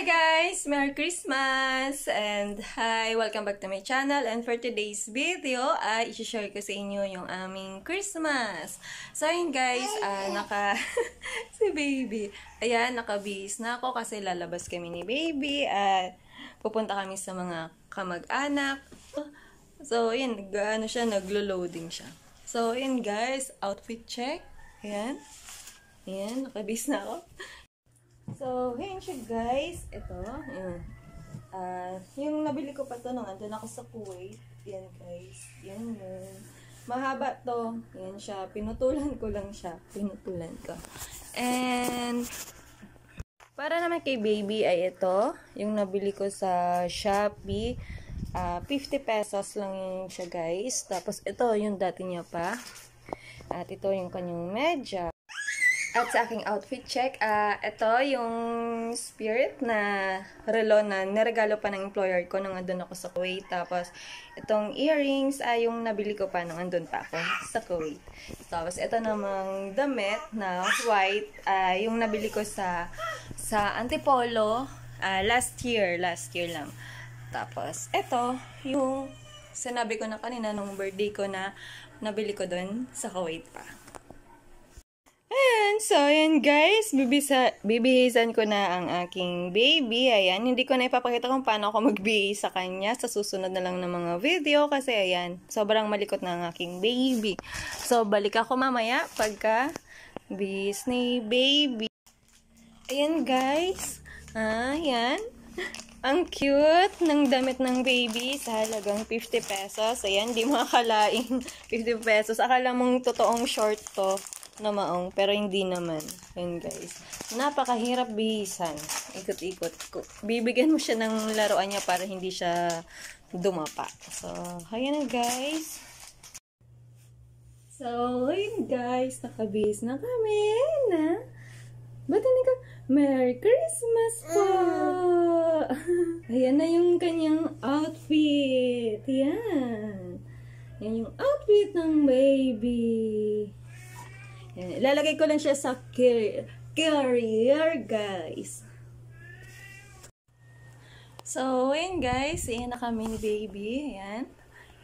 Hi guys! Merry Christmas! And hi! Welcome back to my channel. And for today's video, ay isi-share ko sa inyo yung aming Christmas. So ayun guys, si baby. Ayan, nakabihis na ako kasi lalabas kami ni baby. At pupunta kami sa mga kamag-anak. So ayun, naglo-loading siya. So ayun guys, outfit check. Ayan. Ayan, nakabihis na ako. So, yun siya guys. Ito, yun. Yung nabili ko pa to nung andun ako sa Kuwait. Yan guys. Yan yun. Mahaba to. Yan siya. Pinutulan ko lang siya. Pinutulan ko. And, para naman kay baby ay ito. Yung nabili ko sa Shopee. 50 pesos lang siya guys. Tapos, ito yung dati niya pa. At ito yung kanyang medya. At sa aking outfit check, ito yung Spirit na relo na niregalo pa ng employer ko nung andun ako sa Kuwait. Tapos, itong earrings ay yung nabili ko pa nung andun pa ako sa Kuwait. Tapos, ito namang damit na white, yung nabili ko sa Antipolo last year lang. Tapos, ito yung sinabi ko na kanina nung birthday ko na nabili ko dun sa Kuwait pa. Ayan, so ayan guys, bibihisan ko na ang aking baby. Ayan, hindi ko na ipapakita kung paano ako magbihis sa kanya sa susunod na lang ng mga video kasi ayan, sobrang malikot na ang aking baby. So, balik ako mamaya pagka bihis ni baby. Ayan guys, ayan. Ang cute ng damit ng baby sa halagang 50 pesos. Ayan, di makakalaing 50 pesos. Akala mong totoong short to na maong, pero hindi naman. Ayan guys. Napakahirap bihisan. Ikot-ikot. Bibigyan mo siya ng laruan niya para hindi siya dumapa. So, ayan na guys. So, ayan guys. Nakabihis na kami. Na? Ba't hindi ka? Merry Christmas po! Ayan na yung kanyang outfit. Ayan. Yan yung outfit ng baby. Yan. Ilalagay ko lang siya sa carrier, guys. So, ayan guys. Ayan na kami ni baby. Ayan.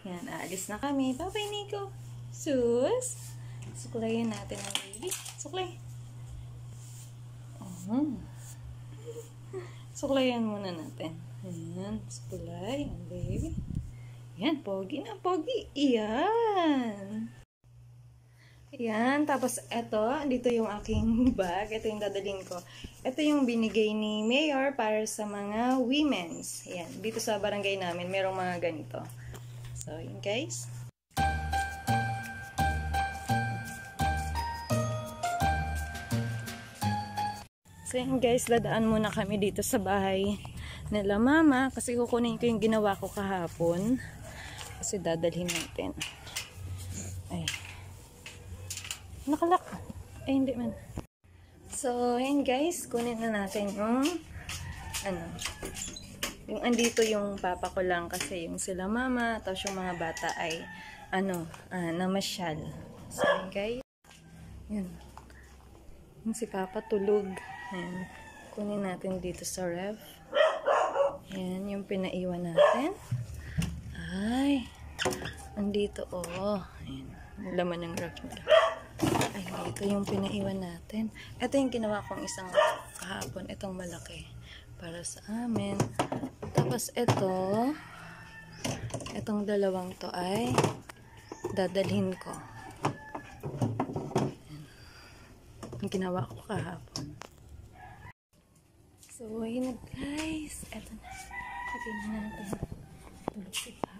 Ayan, aalis na kami. Bye-bye, Nico. Sus. Suklayin natin ang baby. Suklay. Suklayan muna natin. Ayan, suklay ang baby. Ayan, pogi na, pogi. Ayan. Ayan, tapos ito, dito yung aking bag. Ito yung dadalhin ko. Ito yung binigay ni Mayor para sa mga women's. Ayan, dito sa barangay namin, merong mga ganito. So, yun guys. So, yun guys, dadaan muna kami dito sa bahay nila mama. Kasi kukunin ko yung ginawa ko kahapon. Kasi dadalhin natin. Ay. Nakalak. Ay, hindi man. So, ayan guys. Kunin na natin yung yung andito yung papa ko lang kasi yung sila mama tapos yung mga bata ay namasyal. So, ayan guys. Yan. Yung si papa tulog. Ayan. Kunin natin dito sa ref. Ayan. Yung pinaiwan natin. Ay. Andito, oh. Ayan. Laman ng ref nila. Ay, ito yung pinaiwan natin. Ito yung ginawa kong isang kahapon. Itong malaki. Para sa amin. Tapos ito. Itong dalawang to ay dadalhin ko. Ayan. Yung ginawa ko kahapon. So, ayun na guys. Ito na. Lagyan na natin. Tulog si Papa.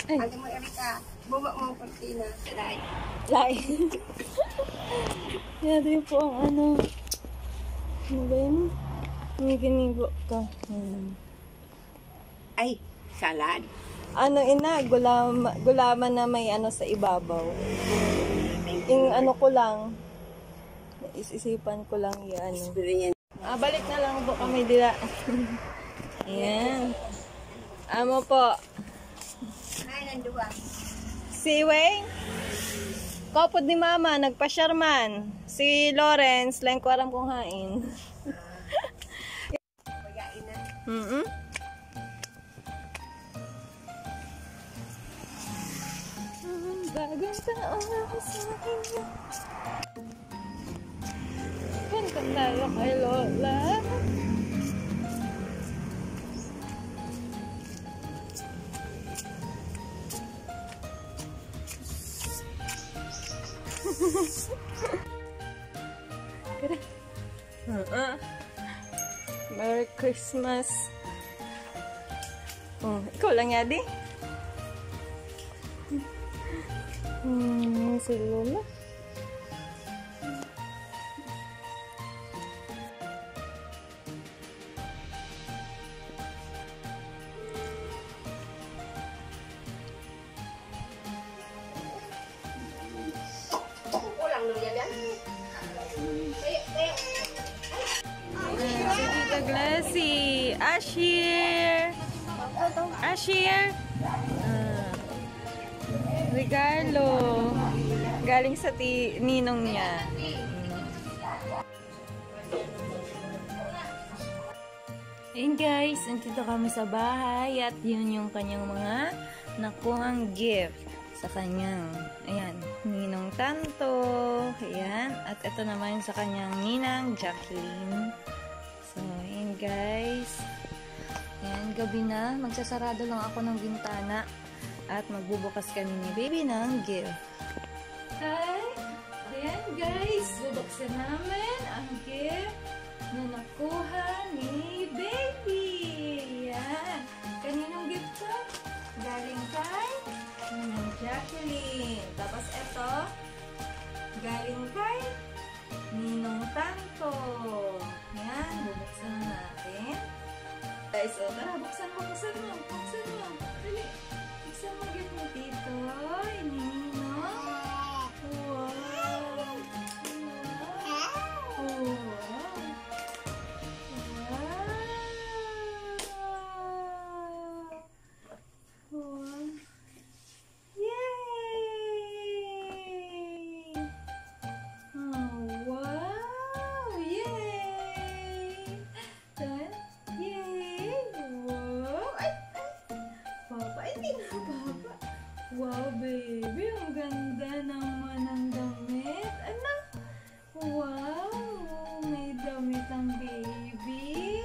Ay. Ate mo, Erika, buma mo ang kortina. Lain. Lain. Yan din po ang ano. Ano ba yun? May ginibo ka. Ay, salad. Ano ina, gulaman na may ano sa ibabaw. Yung ano ko lang, isisipan ko lang yan. Balik na lang po kami dila. Ayan. Amo po. Ay, nanduwa. Si Weng, kopod ni Mama, nagpa-sharman. Si Lawrence, lang ko aram kung hain. Pagain na. Bagong taon sa inyo. Kanta tayo kay Lola. Merry Christmas. Ikaw lang yadi. Si Lola. Kulang nung yan. Si Tita Glassy. Ashir. Ashir. Regalo. Galing sa ninong niya. Ayun guys, nandito kami sa bahay at yun yung kanyang mga nakuhang gift sa kanyang, ayan, ninong Tanto, ayan, at ito naman sa kanyang ninang Jacqueline. So, ayun guys, ayan, gabi na, magsasarado lang ako ng bintana at magbubukas kami ni baby ng gift. Hi! Ayan guys, bubuksan namin ang gift na nakuha ni baby. Ayan. Kaninong gift to? Galing kay Ninang Jacqueline. Tapos ito, galing kay Ninong Tanto. Ayan, bubuksan na natin. Guys, o tara, buksan mo. Dali. Buksan mo gift mo dito. Ninong. Wow. Wow, baby. Ang ganda naman ng damit. Ano? Wow. May damit ang baby.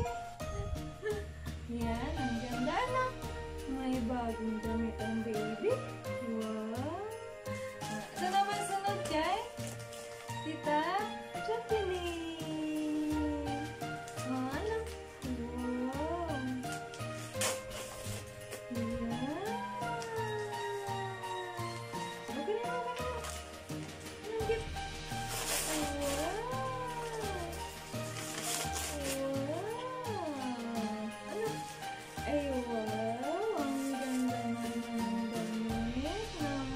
Yan. Ang ganda na. May bagong damit ang baby. Wow. Ito naman sunod kay Tita Jacqueline. Ano? Wow. Yan. Ay, wow! Ang ganda naman ng damit ng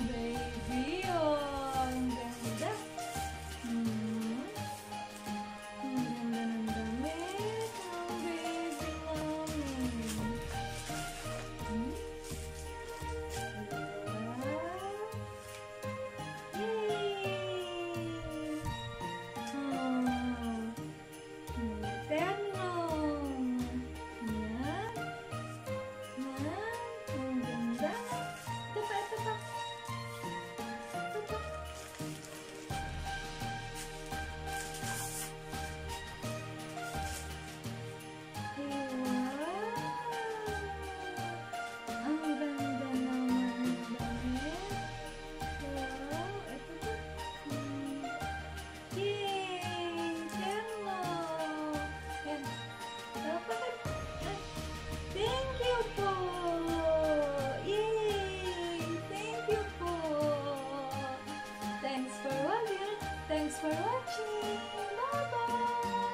Thanks for watching. Bye-bye!